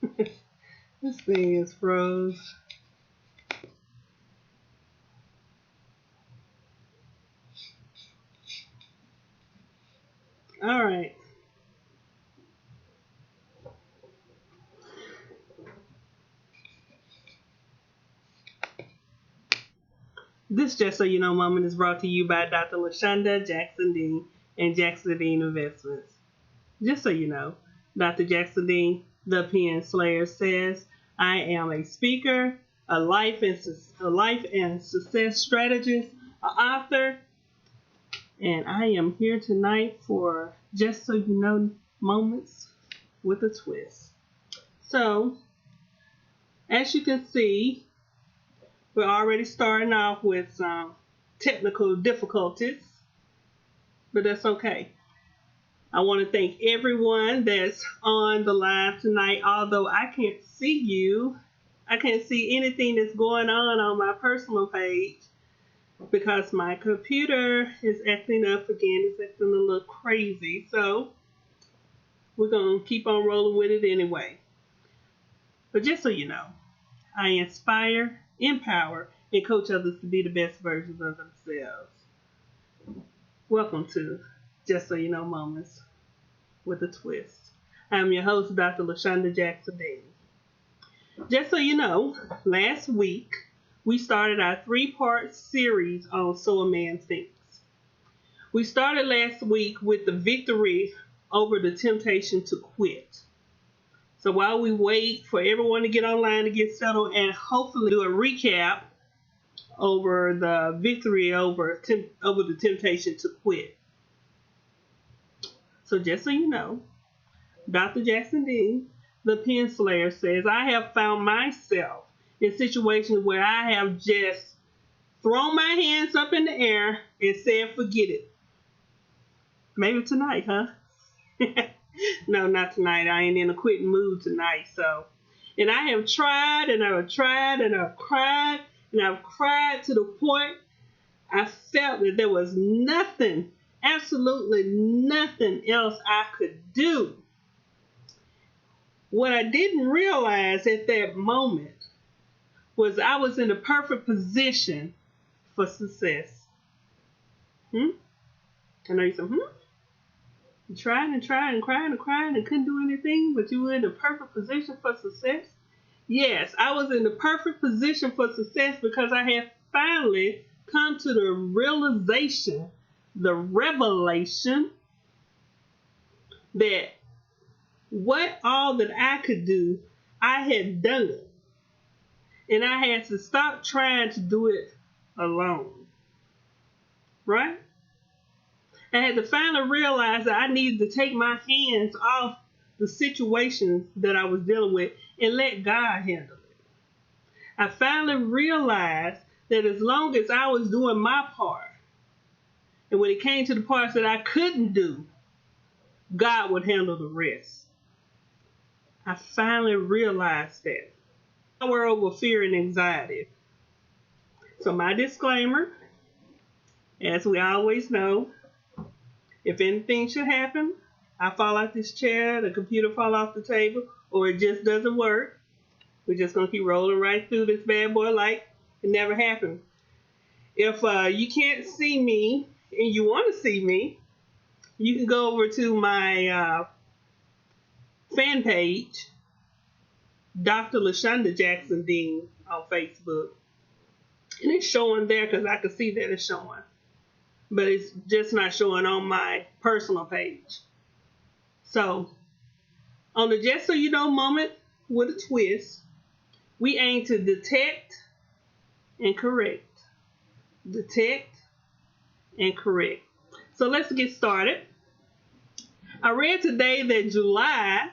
This thing is froze. All right. This Just So You Know moment is brought to you by Dr. LaShonda Jackson Dean and Jackson Dean Investments. Just so you know, Dr. Jackson Dean, the Pen Slayer, says, I am a speaker, a life and success strategist, an author, and I am here tonight for Just So You Know moments with a twist. So, as you can see, we're already starting off with some technical difficulties, but that's okay. I want to thank everyone that's on the live tonight. Although I can't see you, I can't see anything that's going on my personal page because my computer is acting up again. It's acting a little crazy. So we're going to keep on rolling with it anyway. But just so you know, I inspire, empower, and coach others to be the best versions of themselves. Welcome to Just So You Know Moments with a Twist. I'm your host, Dr. LaShonda Jackson Dean. Just so you know, last week we started our 3-part series on So a Man Thinks. We started last week with the victory over the temptation to quit. So while we wait for everyone to get online to get settled and hopefully do a recap over the victory over the temptation to quit. So just so you know, Dr. Jackson Dean, the Pen Slayer, says, I have found myself in situations where I have just thrown my hands up in the air and said, forget it. Maybe tonight, huh? No, not tonight. I ain't in a quitting mood tonight. And I have tried and I've tried and I've cried and I've cried to the point I felt that there was nothing, absolutely nothing else I could do. What I didn't realize at that moment was I was in the perfect position for success. I know you said, You tried and tried and cried and cried and couldn't do anything, but you were in the perfect position for success? Yes, I was in the perfect position for success because I had finally come to the realization, the revelation, that what all that I could do, I had done it. And I had to stop trying to do it alone. Right? I had to finally realize that I needed to take my hands off the situations that I was dealing with and let God handle it. I finally realized that as long as I was doing my part, and when it came to the parts that I couldn't do, God would handle the rest. I finally realized that. Power over fear and anxiety. So my disclaimer, as we always know, if anything should happen, I fall out this chair, the computer fall off the table, or it just doesn't work, we're just going to keep rolling right through this bad boy like it never happened. If you can't see me and you want to see me, you can go over to my fan page, Dr. LaShonda Jackson Dean on Facebook. And it's showing there because I can see that it's showing. But it's just not showing on my personal page. So, on the Just So You Know moment with a twist, we aim to detect and correct. Detect and correct. So let's get started. I read today that July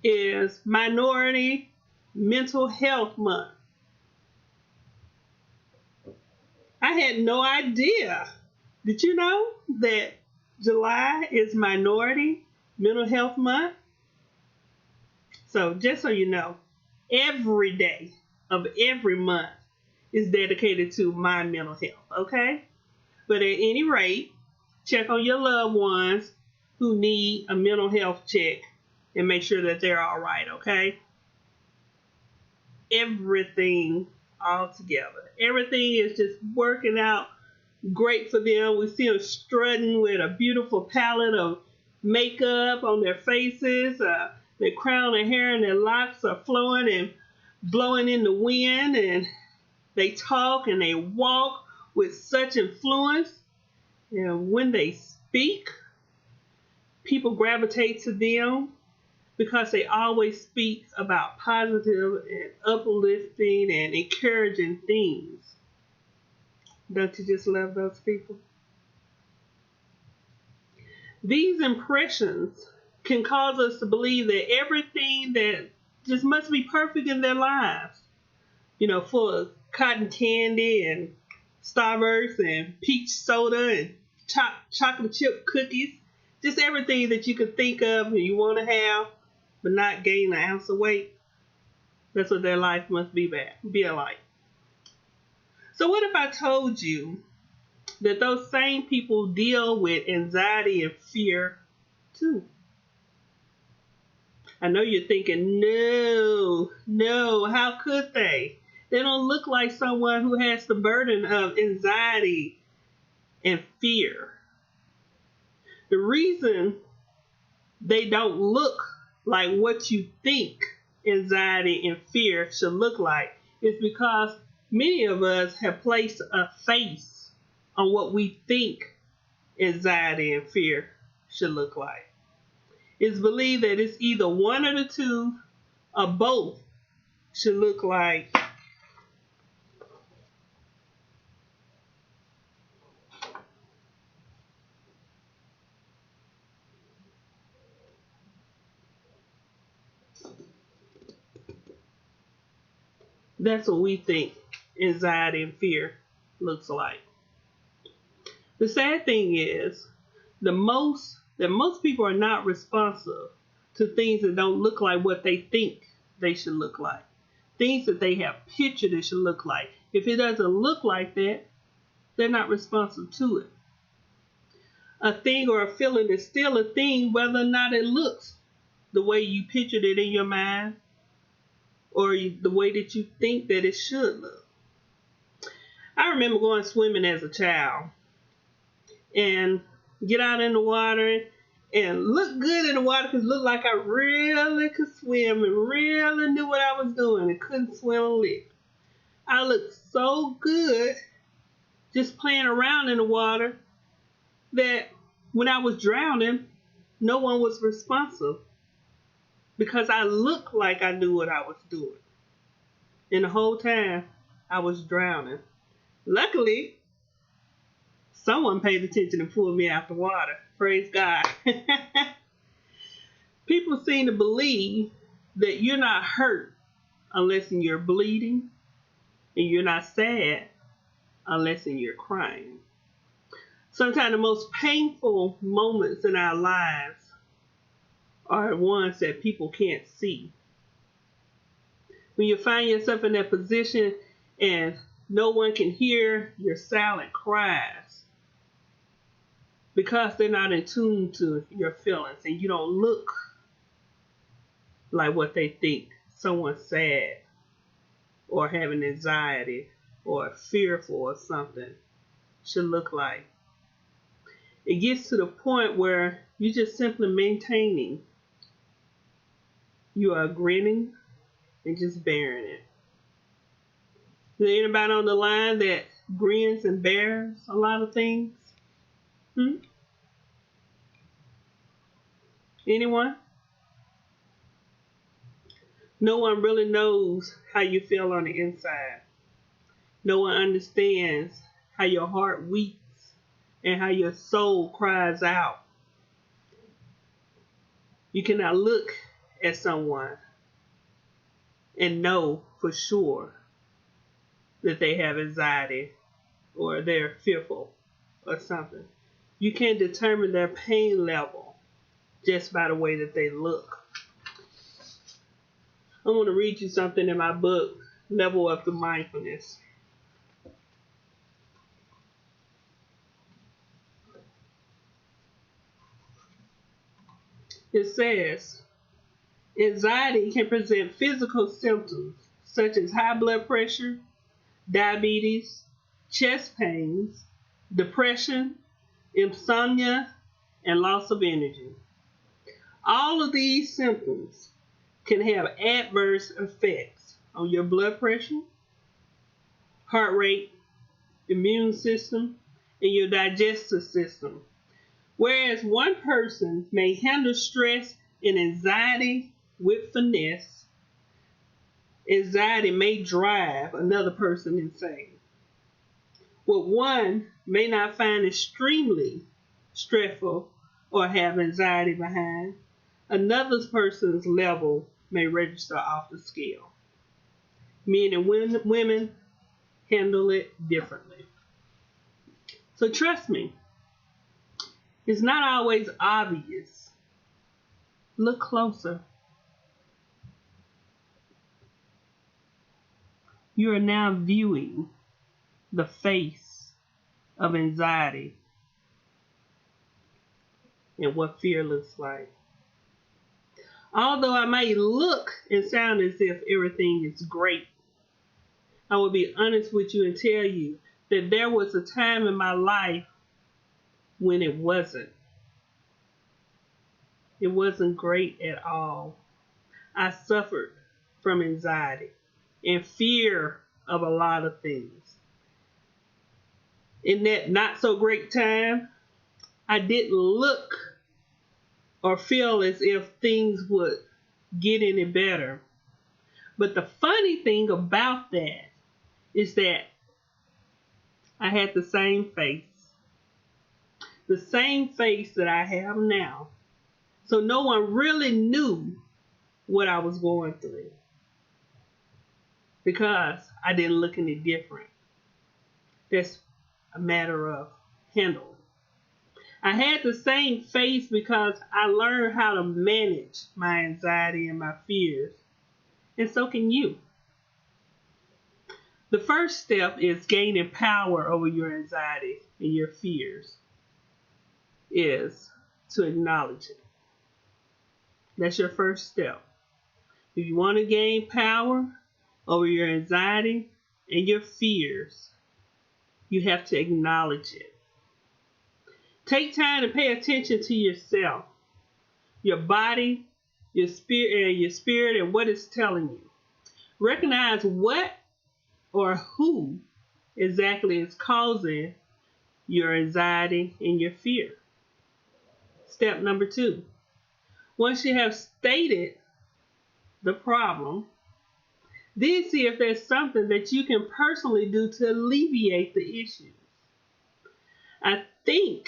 is Minority Mental Health Month. I had no idea. Did you know that July is Minority Mental Health Month? So just so you know, every day of every month is dedicated to my mental health, okay? But at any rate, check on your loved ones who need a mental health check and make sure that they're all right, okay? everything all together. Everything is just working out great for them. We see them strutting with a beautiful palette of makeup on their faces. Their crown, their hair, and their locks are flowing and blowing in the wind. And they talk and they walk with such influence. And when they speak, people gravitate to them because they always speak about positive and uplifting and encouraging things. Don't you just love those people? These impressions can cause us to believe that everything that just must be perfect in their lives, full of cotton candy and Starburst and peach soda and chocolate chip cookies, just everything that you could think of and you want to have, but not gain an ounce of weight. That's what their life must be like. So what if I told you that those same people deal with anxiety and fear too? I know you're thinking, no, how could they? They don't look like someone who has the burden of anxiety and fear. The reason they don't look like what you think anxiety and fear should look like is because many of us have placed a face on what we think anxiety and fear should look like. It's believed that it's either one of the two or both should look like that's what we think anxiety and fear looks like. The sad thing is that most people are not responsive to things that don't look like what they think they should look like. Things that they have pictured it should look like. If it doesn't look like that, they're not responsive to it. A thing or a feeling is still a thing whether or not it looks the way you pictured it in your mind or the way that you think that it should look. I remember going swimming as a child and get out in the water and look good in the water because it looked like I really could swim and really knew what I was doing and couldn't swim a lick. I looked so good just playing around in the water that when I was drowning, no one was responsive because I looked like I knew what I was doing. And the whole time I was drowning. Luckily, someone paid attention and pulled me out the water. Praise God. People seem to believe that you're not hurt unless you're bleeding, and you're not sad unless you're crying. Sometimes the most painful moments in our lives are ones that people can't see. When you find yourself in that position and no one can hear your silent cries because they're not in tune to your feelings and you don't look like what they think someone's sad or having anxiety or fearful or something should look like. It gets to the point where you're just simply maintaining. You are grinning and just bearing it. Is there anybody on the line that grins and bears a lot of things? Anyone? No one really knows how you feel on the inside. No one understands how your heart weeps and how your soul cries out. You cannot look at someone and know for sure that they have anxiety or they're fearful or something. You can't determine their pain level just by the way that they look. I want to read you something in my book, Level Up to Mindfulness. It says, anxiety can present physical symptoms such as high blood pressure, diabetes, chest pains, depression, insomnia, and loss of energy. All of these symptoms can have adverse effects on your blood pressure, heart rate, immune system, and your digestive system. Whereas one person may handle stress and anxiety with finesse, anxiety may drive another person insane. What one may not find extremely stressful or have anxiety behind, another person's level may register off the scale. Men and women handle it differently. So trust me, it's not always obvious. Look closer. You are now viewing the face of anxiety and what fear looks like. Although I may look and sound as if everything is great, I will be honest with you and tell you that there was a time in my life when it wasn't. It wasn't great at all. I suffered from anxiety and fear of a lot of things. In that not so great time, I didn't look or feel as if things would get any better. But the funny thing about that is that I had the same face. The same face that I have now. So no one really knew what I was going through because I didn't look any different. That's a matter of handling. I had the same face because I learned how to manage my anxiety and my fears. And so can you. The first step is gaining power over your anxiety and your fears is to acknowledge it. That's your first step. If you want to gain power over your anxiety and your fears, you have to acknowledge it. Take time to pay attention to yourself, your body, your spirit, and what it's telling you. Recognize what or who exactly is causing your anxiety and your fear. Step number 2. Once you have stated the problem, then see if there's something that you can personally do to alleviate the issue. I think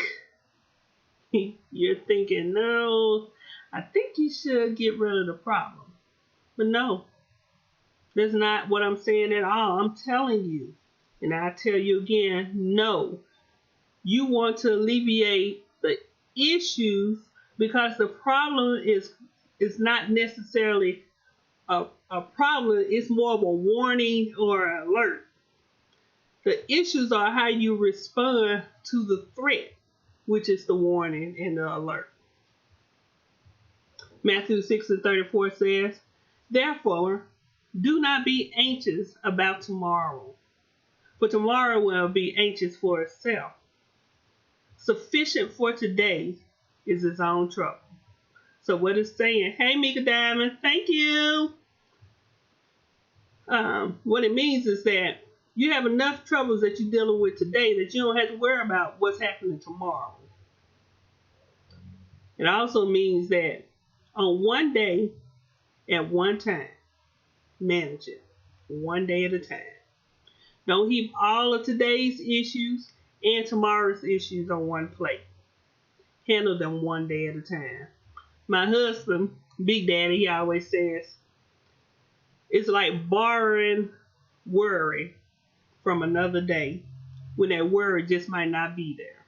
you're thinking, no, I think you should get rid of the problem. But no, that's not what I'm saying at all. I'm telling you, and I tell you again, no. You want to alleviate the issues because the problem is not necessarily a problem. It's more of a warning or an alert. The issues are how you respond to the threat, which is the warning and the alert. Matthew 6:34 says, therefore, do not be anxious about tomorrow, for tomorrow will be anxious for itself. Sufficient for today is its own trouble. So what it's saying, hey Mika Diamond, thank you. What it means is that you have enough troubles that you're dealing with today that you don't have to worry about what's happening tomorrow. It also means that on one day, at one time, manage it. One day at a time. Don't heap all of today's issues and tomorrow's issues on one plate. Handle them one day at a time. My husband, Big Daddy, he always says, it's like borrowing worry from another day when that worry just might not be there.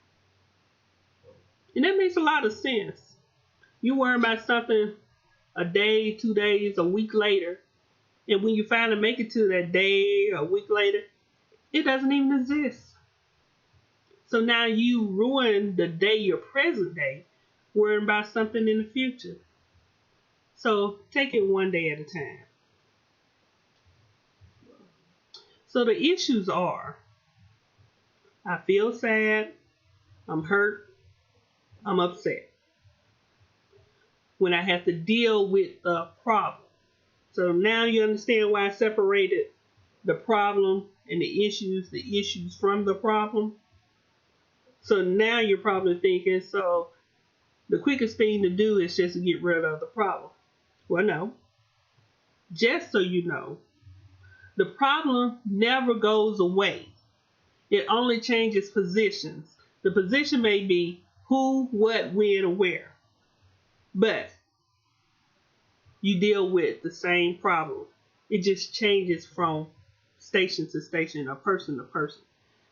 And that makes a lot of sense. You worry about something a day, 2 days, a week later, and when you finally make it to that day, a week later, it doesn't even exist. So now you ruin the day, your present day, worrying about something in the future. So take it one day at a time. So the issues are, I feel sad, I'm hurt, I'm upset when I have to deal with the problem. So now you understand why I separated the problem and the issues from the problem. So now you're probably thinking, so the quickest thing to do is just to get rid of the problem. Well, no. Just so you know, the problem never goes away. It only changes positions. The position may be who, what, when, or where. But you deal with the same problem. It just changes from station to station or person to person.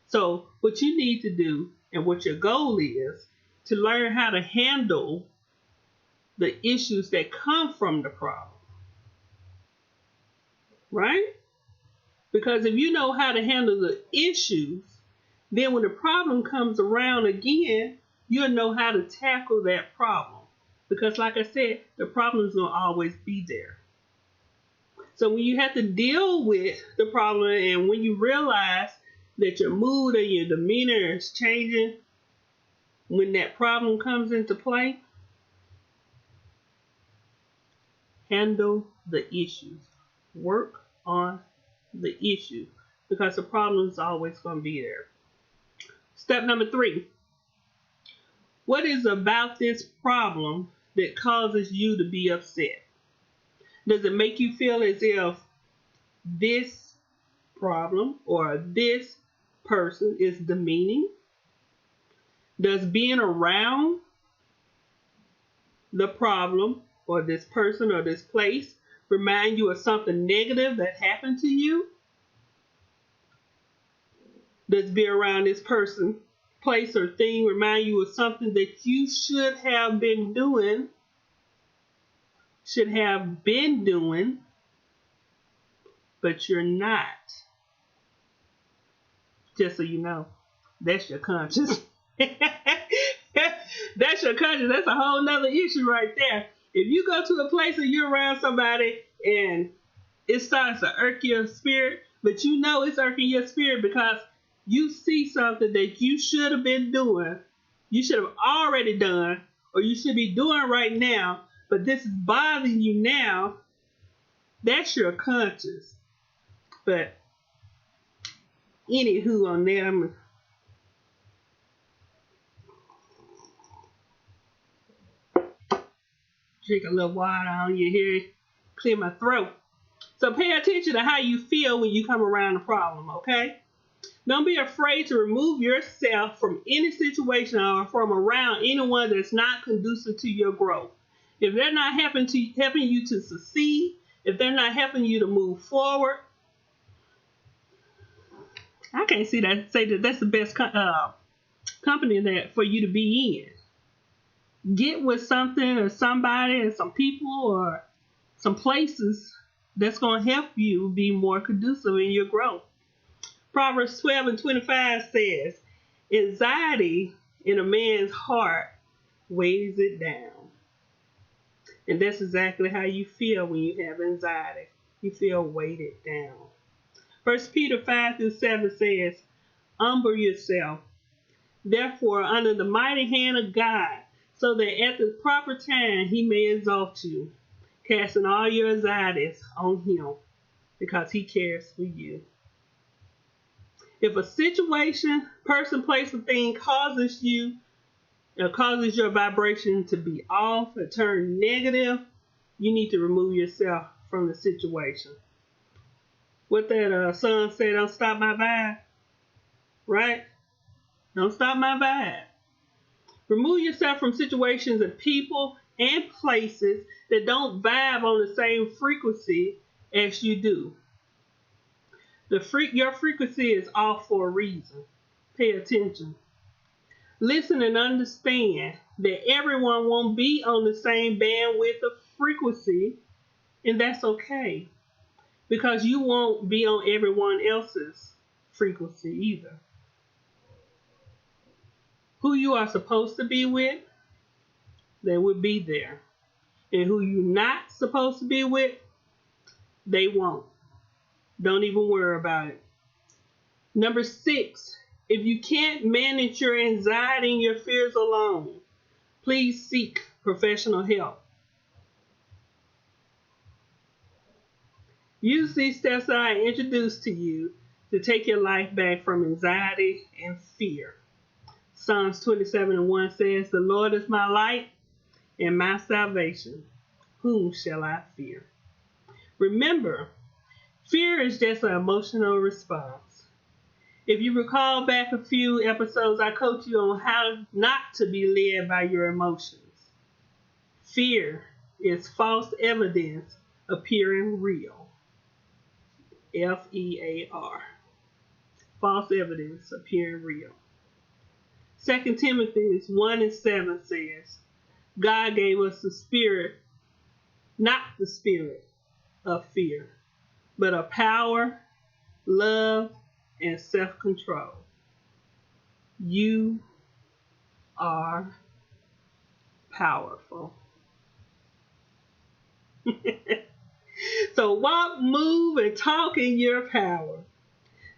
So what you need to do and what your goal is to learn how to handle the issues that come from the problem. Right? Because if you know how to handle the issues, then when the problem comes around again, you'll know how to tackle that problem. Because like I said, the problem is going to always be there. So when you have to deal with the problem and when you realize that your mood or your demeanor is changing when that problem comes into play, handle the issues. Work on the issue because the problem is always going to be there. Step number 3. What is about this problem that causes you to be upset? Does it make you feel as if this problem or this person is demeaning? Does being around the problem or this person or this place remind you of something negative that happened to you? Does being around this person, place, or thing remind you of something that you should have been doing, but you're not? Just so you know, that's your conscience. That's your conscience. That's a whole nother issue right there. If you go to a place and you're around somebody and it starts to irk your spirit, but you know it's irking your spirit because you see something that you should have been doing, you should have already done, or you should be doing right now, but this is bothering you now, that's your conscience. But anywho on that, I'm drink a little water on you here, clear my throat. So pay attention to how you feel when you come around a problem, okay? Don't be afraid to remove yourself from any situation or from around anyone that's not conducive to your growth. If they're not helping you to succeed, if they're not helping you to move forward, I can't say that that's the best company that for you to be in. Get with something or somebody or some people or some places that's going to help you be more conducive in your growth. Proverbs 12:25 says, anxiety in a man's heart weighs it down. And that's exactly how you feel when you have anxiety. You feel weighted down. 1 Peter 5-7 says, humble yourself, therefore, under the mighty hand of God, so that at the proper time he may exalt you, casting all your anxieties on him, because he cares for you. If a situation, person, place, or thing causes your vibration to be off or turn negative, you need to remove yourself from the situation. What that song said, don't stop my vibe, right? Don't stop my vibe. Remove yourself from situations and people and places that don't vibe on the same frequency as you do. Your frequency is off for a reason. Pay attention. Listen and understand that everyone won't be on the same bandwidth of frequency, and that's okay, because you won't be on everyone else's frequency either. Who you are supposed to be with, they will be there. And who you're not supposed to be with, they won't. Don't even worry about it. Number 6, if you can't manage your anxiety and your fears alone, please seek professional help. Use these steps that I introduced to you to take your life back from anxiety and fear. Psalms 27:1 says, "The Lord is my light and my salvation. Whom shall I fear?" Remember, fear is just an emotional response. If you recall back a few episodes, I coached you on how not to be led by your emotions. Fear is false evidence appearing real. FEAR. False evidence appearing real. 2 Timothy 1:7 says, God gave us the spirit, not the spirit of fear, but of power, love, and self-control. You are powerful. So walk, move, and talk in your power.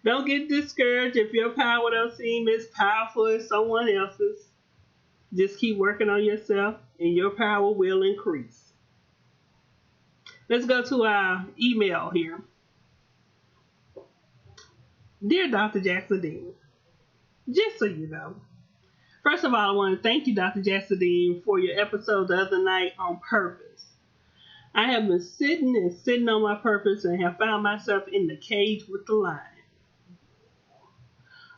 Don't get discouraged if your power don't seem as powerful as someone else's. Just keep working on yourself and your power will increase. Let's go to our email here. Dear Dr. Jackson Dean, just so you know, first of all, I want to thank you, Dr. Jackson Dean, for your episode the other night on purpose. I have been sitting on my purpose and have found myself in the cage with the lion.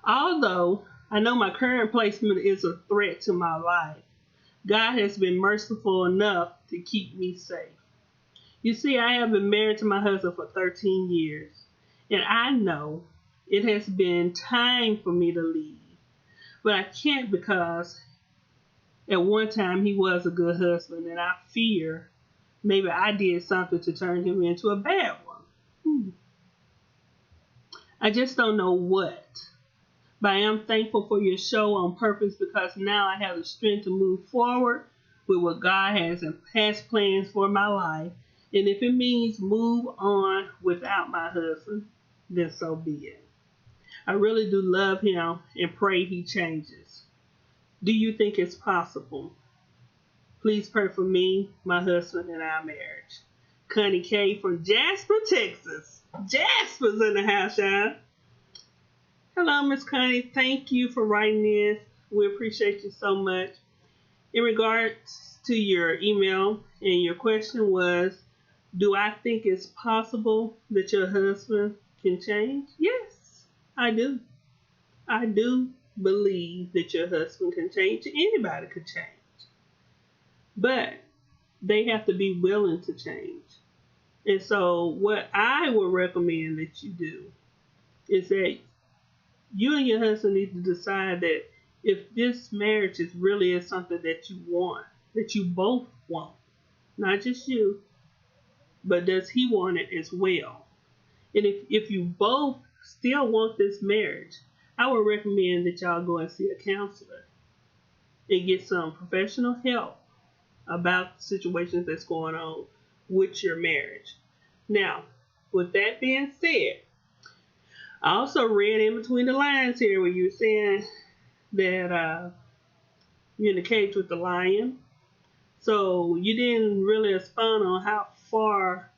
Although I know my current placement is a threat to my life, God has been merciful enough to keep me safe. You see, I have been married to my husband for 13 years, and I know it has been time for me to leave. But I can't because at one time he was a good husband, and I fear maybe I did something to turn him into a bad one. I just don't know what. But I am thankful for your show on purpose because now I have the strength to move forward with what God has plans for my life. And if it means move on without my husband, then so be it. I really do love him and pray he changes. Do you think it's possible? Please pray for me, my husband, and our marriage. Connie K from Jasper, Texas. Jasper's in the house, y'all. Hello, Miss Connie. Thank you for writing this. We appreciate you so much. In regards to your email, and your question was, do I think it's possible that your husband can change? Yes, I do. I do believe that your husband can change. Anybody could change. But they have to be willing to change. And so what I would recommend that you do is that you and your husband need to decide that if this marriage is really is something that you want, that you both want, not just you, but does he want it as well? And if you both still want this marriage, I would recommend that y'all go and see a counselor and get some professional help about the situations that's going on with your marriage. Now, with that being said, I also read in between the lines here where you're saying that you're in the cage with the lion. So you didn't really expound on how far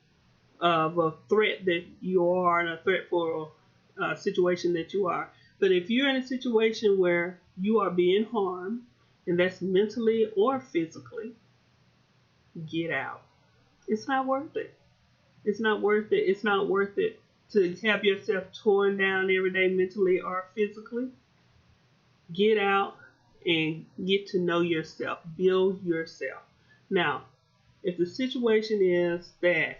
of a threat that you are and a threat for a situation that you are. But if you're in a situation where you are being harmed, and that's mentally or physically, get out. It's not worth it. It's not worth it. It's not worth it to have yourself torn down every day mentally or physically. Get out and get to know yourself. Build yourself. Now, if the situation is that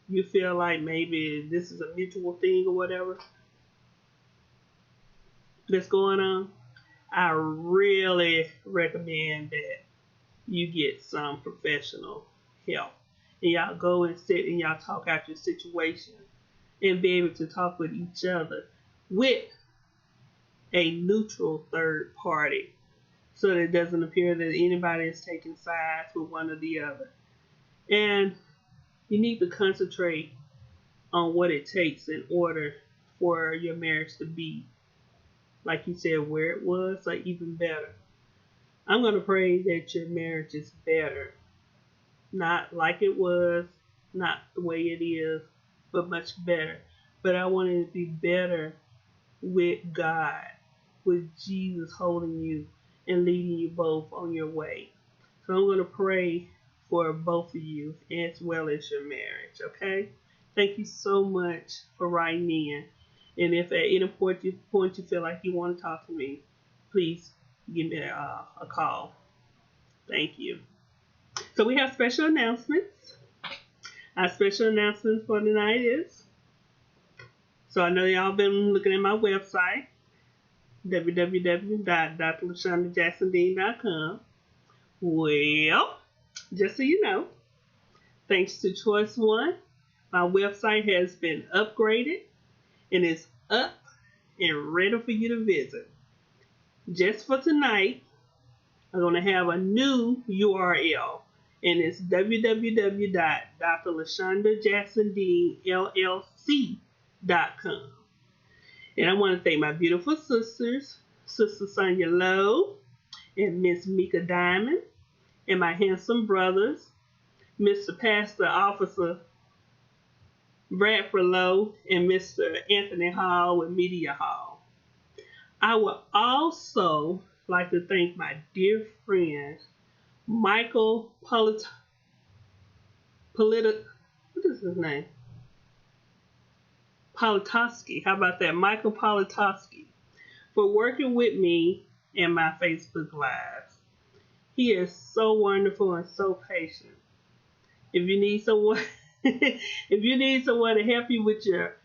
you feel like maybe this is a mutual thing or whatever that's going on, I really recommend that you get some professional help. And y'all go and sit and y'all talk out your situation and be able to talk with each other with a neutral third party so that it doesn't appear that anybody is taking sides with one or the other. And you need to concentrate on what it takes in order for your marriage to be like you said, where it was, or even better. I'm going to pray that your marriage is better. Not like it was, not the way it is, but much better. But I want it to be better with God, with Jesus holding you and leading you both on your way. So I'm going to pray for both of you as well as your marriage, okay? Thank you so much for writing in. And if at any point you feel like you want to talk to me, please give me a call. Thank you. So we have special announcements. Our special announcement for tonight is, so I know y'all been looking at my website, www.drlashondajacksondean.com. Well, just so you know, thanks to Choice One, my website has been upgraded and is up and ready for you to visit. Just for tonight, I'm going to have a new URL, and it's www.drlashondajacksondeanllc.com. And I want to thank my beautiful sisters, Sister Sonia Lowe and Miss Mika Diamond, and my handsome brothers, Mr. Pastor Officer Bradford Lowe and Mr. Anthony Hall with Media Hall. I would also like to thank my dear friend, Michael what is his name? Politowski. How about that? Michael Politowski, for working with me in my Facebook Lives. He is so wonderful and so patient. If you need someone to help you with your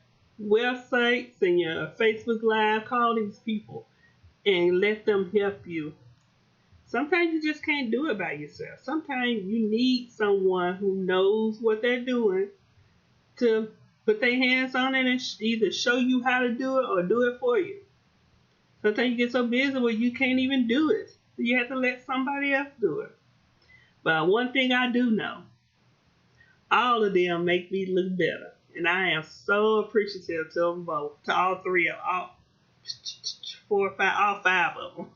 websites and your Facebook Live, call these people and let them help you. Sometimes you just can't do it by yourself. Sometimes you need someone who knows what they're doing to put their hands on it and either show you how to do it or do it for you. Sometimes you get so busy where you can't even do it. You have to let somebody else do it. But one thing I do know, all of them make me look better. And I am so appreciative to them both, to all three of them, all five of them.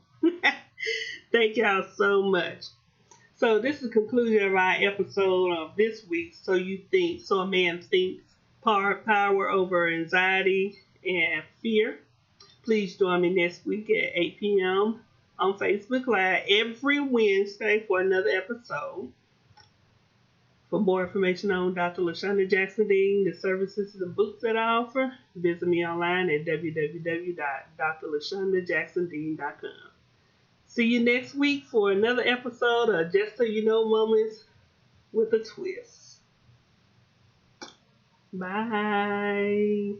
Thank y'all so much. So this is the conclusion of our episode of this week. So a man thinks, power over anxiety and fear. Please join me next week at 8 p.m. on Facebook Live every Wednesday for another episode. For more information on Dr. LaShonda Jackson Dean, the services and books that I offer, visit me online at www.drlashondajacksondean.com. See you next week for another episode of Just So You Know Moments with a Twist. Bye.